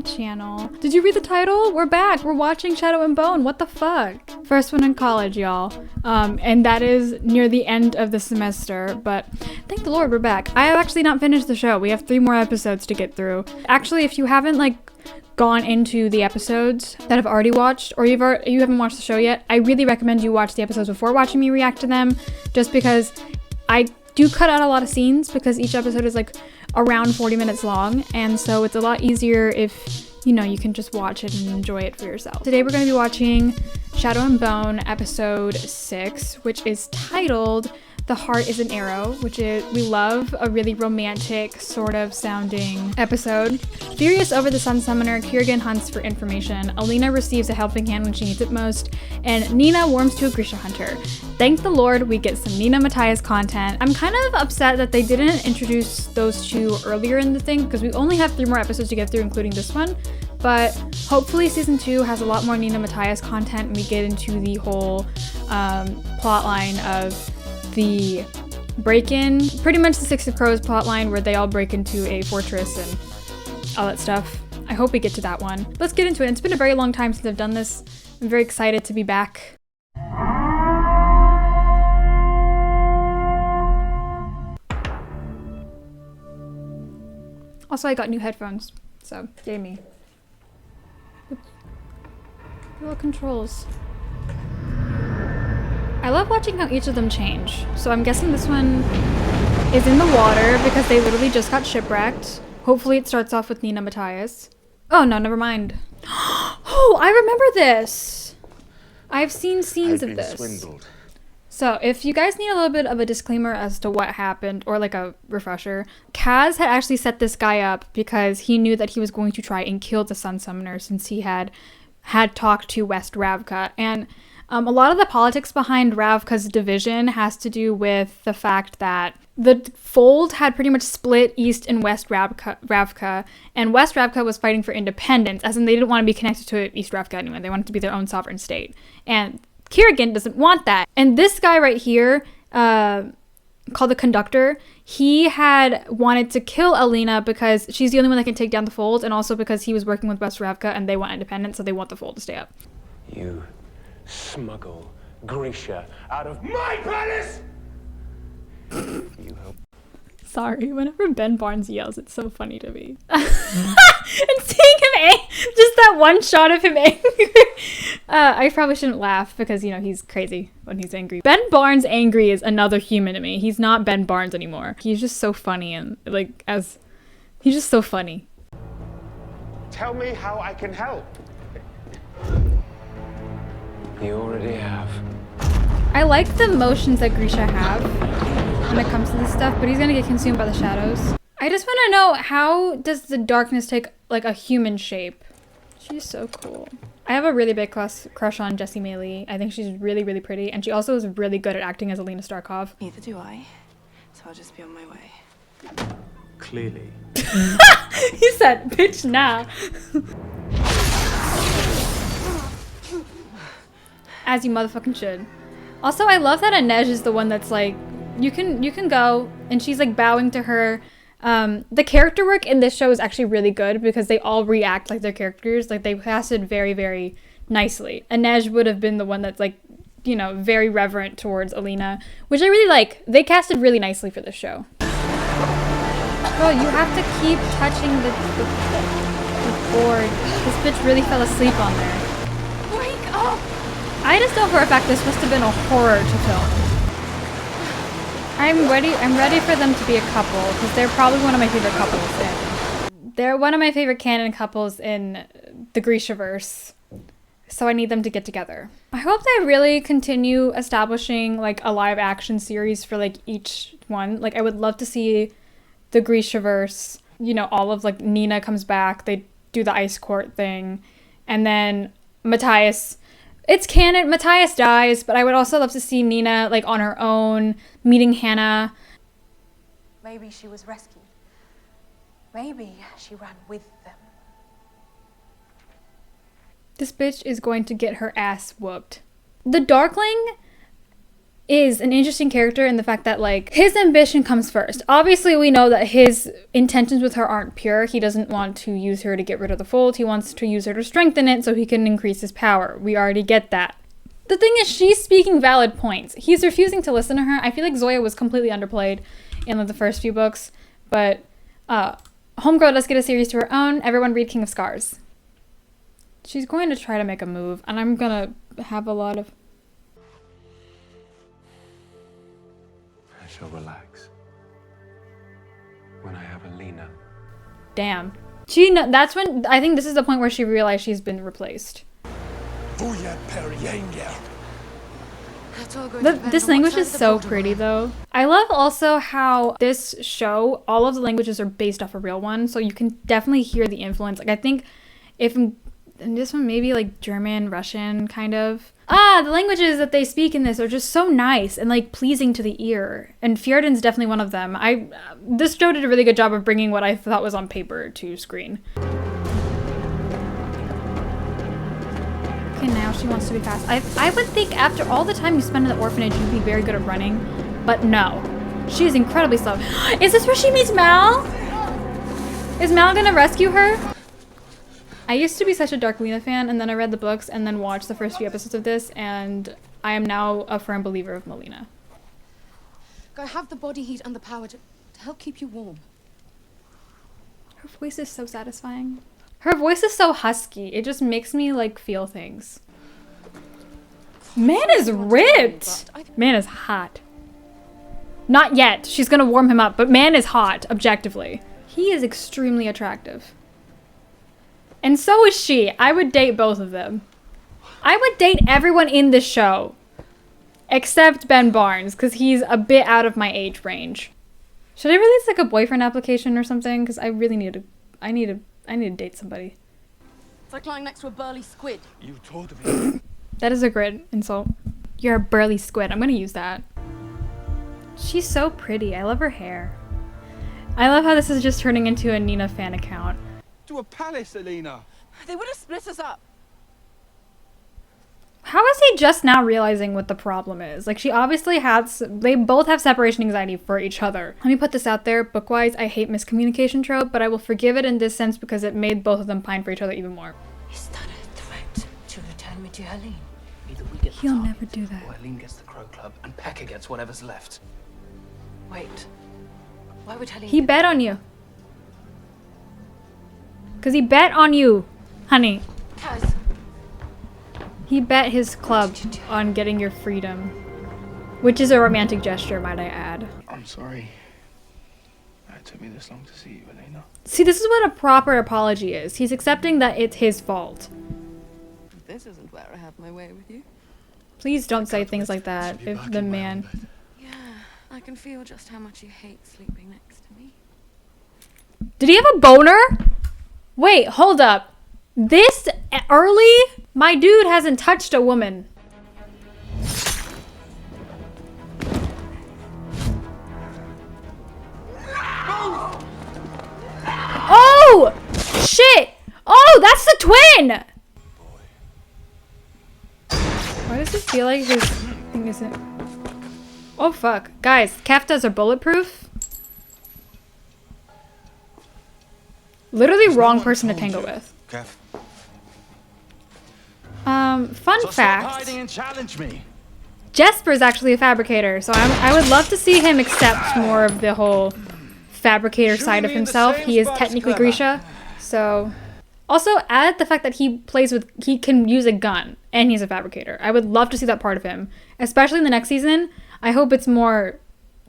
channel. Did you read the title? We're back. We're watching Shadow and Bone. What the fuck? First one in college, y'all. And that is near the end of the semester, but thank the Lord we're back. I have actually not finished the show. We have 3 more episodes to get through. Actually, if you haven't gone into the episodes that I've already watched, or you haven't watched the show yet, I really recommend you watch the episodes before watching me react to them, just because I do cut out a lot of scenes because each episode is around 40 minutes long, and so it's a lot easier if you can just watch it and enjoy it for yourself. Today we're going to be watching Shadow and Bone episode 6, which is titled The Heart is an Arrow, which we love a really romantic sort of sounding episode. Furious over the Sun Summoner, Kirigan hunts for information, Alina receives a helping hand when she needs it most, and Nina warms to a Grisha hunter. Thank the Lord we get some Nina Matthias content. I'm kind of upset that they didn't introduce those two earlier in the thing, because we only have 3 more episodes to get through, including this one. But hopefully season 2 has a lot more Nina Matthias content and we get into the whole plotline of the break-in, pretty much the Six of Crows plotline where they all break into a fortress and all that stuff. I hope we get to that one. Let's get into it. It's been a very long time since I've done this. I'm very excited to be back. Also, I got new headphones, so yay me. Little controls. I love watching how each of them change. So I'm guessing this one is in the water because they literally just got shipwrecked. Hopefully it starts off with Nina Matthias. Oh no, never mind. Oh, I remember this. I've seen scenes of this. Swindled. So if you guys need a little bit of a disclaimer as to what happened, or a refresher, Kaz had actually set this guy up because he knew that he was going to try and kill the Sun Summoner since he had talked to West Ravka. And a lot of the politics behind Ravka's division has to do with the fact that the fold had pretty much split East and West Ravka, and West Ravka was fighting for independence, as in they didn't want to be connected to East Ravka anyway. They wanted to be their own sovereign state. And Kirigan doesn't want that. And this guy right here, called the Conductor, he had wanted to kill Alina because she's the only one that can take down the fold, and also because he was working with West Ravka and they want independence, so they want the fold to stay up. You smuggle Grisha out of my palace! You help. Sorry, whenever Ben Barnes yells, it's so funny to me. And seeing him just that one shot of him angry. I probably shouldn't laugh because, he's crazy when he's angry. Ben Barnes angry is another human to me. He's not Ben Barnes anymore. He's just so funny and, he's just so funny. Tell me how I can help. You already have. I like the motions that Grisha have when it comes to this stuff, but he's gonna get consumed by the shadows. I just want to know, how does the darkness take a human shape? She's so cool. I have a really big crush on Jessie May. I think she's really, really pretty, and she also is really good at acting as Alina Starkov. Neither do I, so I'll just be on my way. Clearly. He said, bitch, nah. As you motherfucking should. Also, I love that Inej is the one that's you can go, and she's bowing to her. The character work in this show is actually really good because they all react like their characters. They casted very, very nicely. Inej would have been the one that's very reverent towards Alina, which I really like. They casted really nicely for this show. Bro, you have to keep touching the board. This bitch really fell asleep on there. Wake up! I just know for a fact this must have been a horror to film. I'm ready for them to be a couple, because they're probably one of my favorite couples They're one of my favorite canon couples in the Grishaverse. So I need them to get together. I hope they really continue establishing a live action series for each one. I would love to see the Grishaverse, all of Nina comes back, they do the ice court thing, and then Matthias. It's canon, Matthias dies, but I would also love to see Nina, on her own, meeting Hannah. Maybe she was rescued. Maybe she ran with them. This bitch is going to get her ass whooped. The Darkling is an interesting character in the fact that, like, his ambition comes first. Obviously, we know that his intentions with her aren't pure. He doesn't want to use her to get rid of the fold. He wants to use her to strengthen it so he can increase his power. We already get that. The thing is, she's speaking valid points. He's refusing to listen to her. I feel like Zoya was completely underplayed in, like, the first few books. But Homegirl does get a series to her own. Everyone read King of Scars. She's going to try to make a move, and I'm gonna have a lot of... I shall relax when I have Alina. Damn. That's when, I think this is the point where she realized she's been replaced. This language is so pretty though. I love also how this show, all of the languages are based off a real one, so you can definitely hear the influence. Like, I think if in this one, maybe like German, Russian, kind of. The languages that they speak in this are just so nice and like pleasing to the ear. And Fjordan's definitely one of them. This show did a really good job of bringing what I thought was on paper to screen. Okay, now she wants to be fast. I would think after all the time you spend in the orphanage, you'd be very good at running. But no. She is incredibly slow. Is this where she meets Mal? Is Mal gonna rescue her? I used to be such a Dark Lena fan, and then I read the books and then watched the first few episodes of this, and I am now a firm believer of Melina. I have the body heat and the power to help keep you warm. Her voice is so satisfying. Her voice is so husky. It just makes me, like, feel things. Man is ripped! Man is hot. Not yet. She's gonna warm him up, but man is hot, objectively. He is extremely attractive. And so is she. I would date both of them. I would date everyone in this show. Except Ben Barnes, because he's a bit out of my age range. Should I release like a boyfriend application or something? Because I really need to... I need to date somebody. It's like lying next to a burly squid. You told me. That is a great insult. You're a burly squid. I'm going to use that. She's so pretty. I love her hair. I love how this is just turning into a Nina fan account. To a palace, Alina. They would have split us up. How is he just now realizing what the problem is? Like, she obviously has... They both have separation anxiety for each other. Let me put this out there. Book-wise, I hate miscommunication trope, but I will forgive it in this sense because it made both of them pine for each other even more. Is that a threat to return me to Helene? Either we get He'll never do that. or Helene gets the Crow Club and Pekka gets whatever's left. Wait. Why would Helene... He bet on you. Because he bet on you, honey. Kaz. He bet his club on getting your freedom. Which is a romantic gesture, might I add. I'm sorry. It took me this long to see you, Alina. See, this is what a proper apology is. He's accepting that it's his fault. This isn't where I have my way with you. Please don't say things like that if the man... Yeah, I can feel just how much you hate sleeping next to me. Did he have a boner? Wait, hold up. This early? My dude hasn't touched a woman. Oh! Shit! Oh, that's the twin! Why does it feel like his thing isn't... Oh, fuck. Guys, Keftas are bulletproof? Literally wrong person to tangle with. Fun fact. Hiding and challenge me. Jesper's actually a fabricator, so I would love to see him accept more of the whole fabricator side of himself. He is technically Grisha, so... Also, add the fact that he can use a gun, and he's a fabricator. I would love to see that part of him, especially in the next season. I hope it's more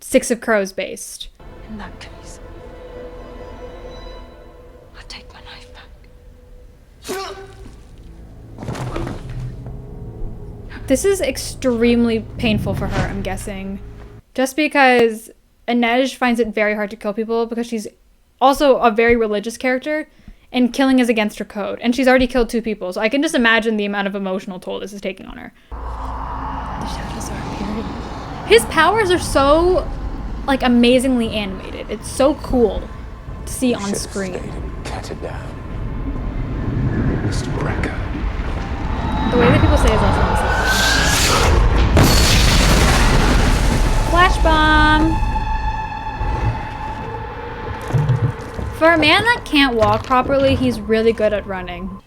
Six of Crows based. In that case, I'll take my knife back. This is extremely painful for her, I'm guessing. Just because Inej finds it very hard to kill people because she's also a very religious character and killing is against her code. And she's already killed 2 people, so I can just imagine the amount of emotional toll this is taking on her. The shadows are appearing. His powers are so, like, amazingly animated. It's so cool to see on screen. Cut it down. Mr. Brecker. The way that people say is also bomb. For a man that can't walk properly, he's really good at running.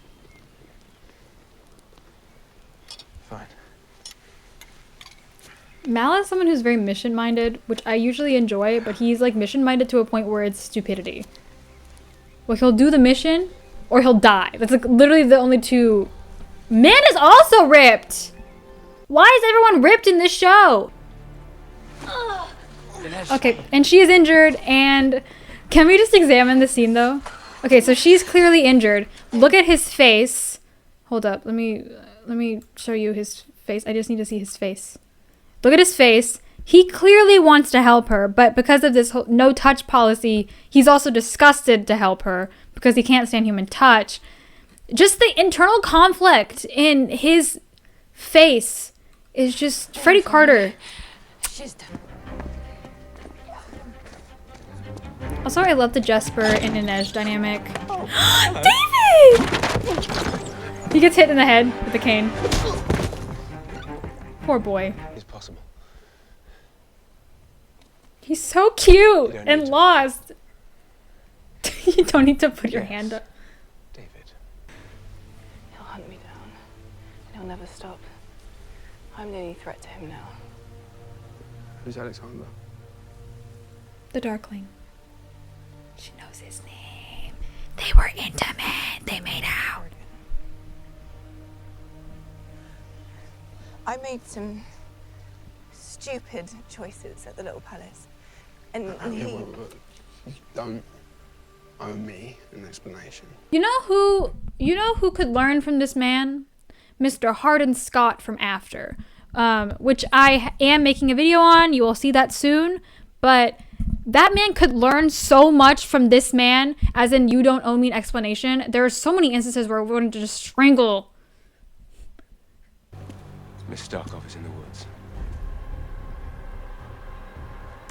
Fine. Mal is someone who's very mission-minded, which I usually enjoy, but he's like mission-minded to a point where it's stupidity. Well, he'll do the mission, or he'll die. That's like literally the only two. Man is also ripped! Why is everyone ripped in this show? Okay, and she is injured, and can we just examine the scene though? Okay, so she's clearly injured. Look at his face. Hold up, let me show you his face. I just need to see his face. Look at his face. He clearly wants to help her, but because of this whole no-touch policy, he's also disgusted to help her because he can't stand human touch. Just the internal conflict in his face is just Freddie Carter. She's done. Also, I love the Jesper and Inej dynamic. David! He gets hit in the head with the cane. Poor boy. It's possible. He's so cute don't and need to. lost. You don't need to put your Yes. hand up. David. He'll hunt me down, and he'll never stop. I'm the only threat to him now. Who's Alexander? The Darkling. She knows his name. They were intimate. They made out. I made some stupid choices at the Little Palace. And he... You don't owe me an explanation. You know who could learn from this man? Mr. Hardin Scott from After, which I am making a video on. You will see that soon. But that man could learn so much from this man, as in you don't owe me an explanation. There are so many instances where we're going to just strangle. Miss Starkov is in the woods.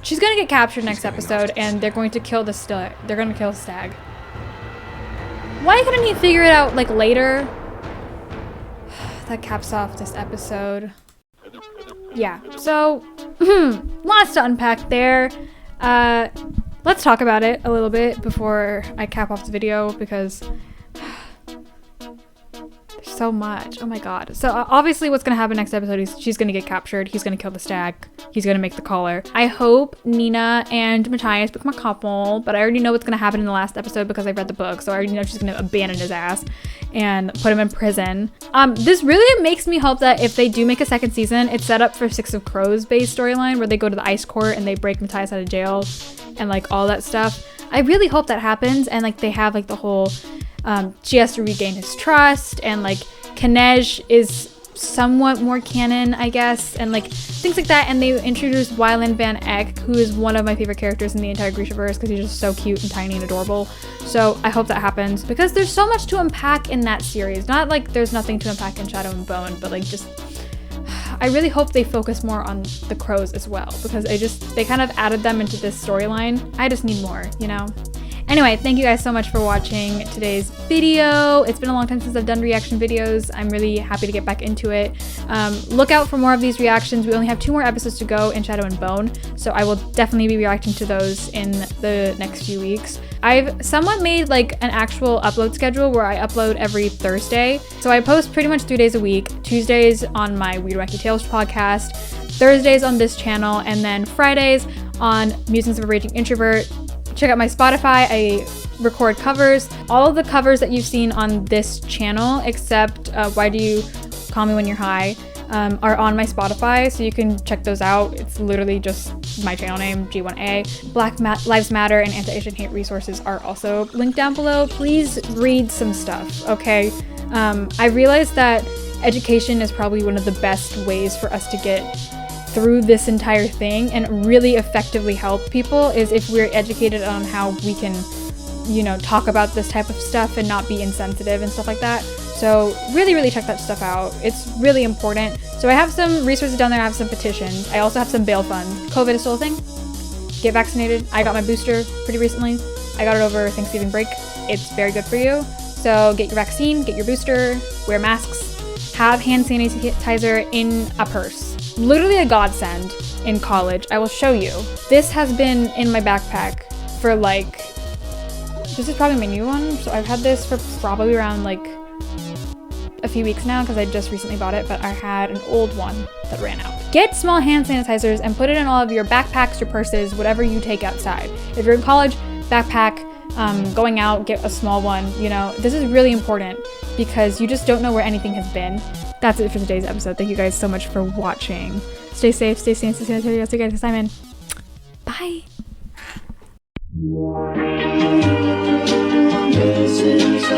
She's gonna get captured next going episode, after and they're going to kill the stag. They're gonna kill Stag. Why couldn't he figure it out like later? That caps off this episode. Yeah, so lots to unpack there. Let's talk about it a little bit before I cap off the video because there's so much. Oh my god. So obviously what's gonna happen next episode is she's gonna get captured. He's gonna kill the stag. He's gonna make the caller. I hope Nina and Matthias become a couple, but I already know what's gonna happen in the last episode because I read the book, so I already know she's gonna abandon his ass and put him in prison. This really makes me hope that if they do make a second season, it's set up for Six of Crows based storyline where they go to the ice court and they break Matthias out of jail and like all that stuff. I really hope that happens and like they have like the whole she has to regain his trust and like Kanej is somewhat more canon, I guess, and like things like that. And they introduced Wyland Van Eck, who is one of my favorite characters in the entire Grishaverse because he's just so cute and tiny and adorable. So I hope that happens because there's so much to unpack in that series. Not like there's nothing to unpack in Shadow and Bone, but like just I really hope they focus more on the crows as well because they kind of added them into this storyline. I just need more, you know? Anyway, thank you guys so much for watching today's video. It's been a long time since I've done reaction videos. I'm really happy to get back into it. Look out for more of these reactions. We only have 2 more episodes to go in Shadow and Bone, so I will definitely be reacting to those in the next few weeks. I've somewhat made like an actual upload schedule where I upload every Thursday. So I post pretty much 3 days a week. Tuesdays on my Weird Wacky Tales podcast, Thursdays on this channel, and then Fridays on Musings of a Raging Introvert. Check out my Spotify. I record covers. All of the covers that you've seen on this channel, except Why Do You Call Me When You're High, are on my Spotify, so you can check those out. It's literally just my channel name, G1A. Black Lives Matter and Anti-Asian Hate resources are also linked down below. Please read some stuff, okay? I realized that education is probably one of the best ways for us to get through this entire thing and really effectively help people is if we're educated on how we can, you know, talk about this type of stuff and not be insensitive and stuff like that. So really check that stuff out. It's really important. So I have some resources down there. I have some petitions. I also have some bail funds. COVID is still a thing. Get vaccinated. I got my booster pretty recently. I got it over Thanksgiving break. It's very good for you. So get your vaccine, get your booster, wear masks, have hand sanitizer in a purse. literally a godsend in college. I will show you. This has been in my backpack for like, this is probably my new one. So I've had this for probably around like a few weeks now because I just recently bought it, but I had an old one that ran out. Get small hand sanitizers and put it in all of your backpacks, your purses, whatever you take outside. If you're in college, backpack, going out, get a small one. You know, this is really important because you just don't know where anything has been. That's it for today's episode. Thank you guys so much for watching. Stay safe, stay sane, stay sanitary. I'll see you guys next time, and bye. Musings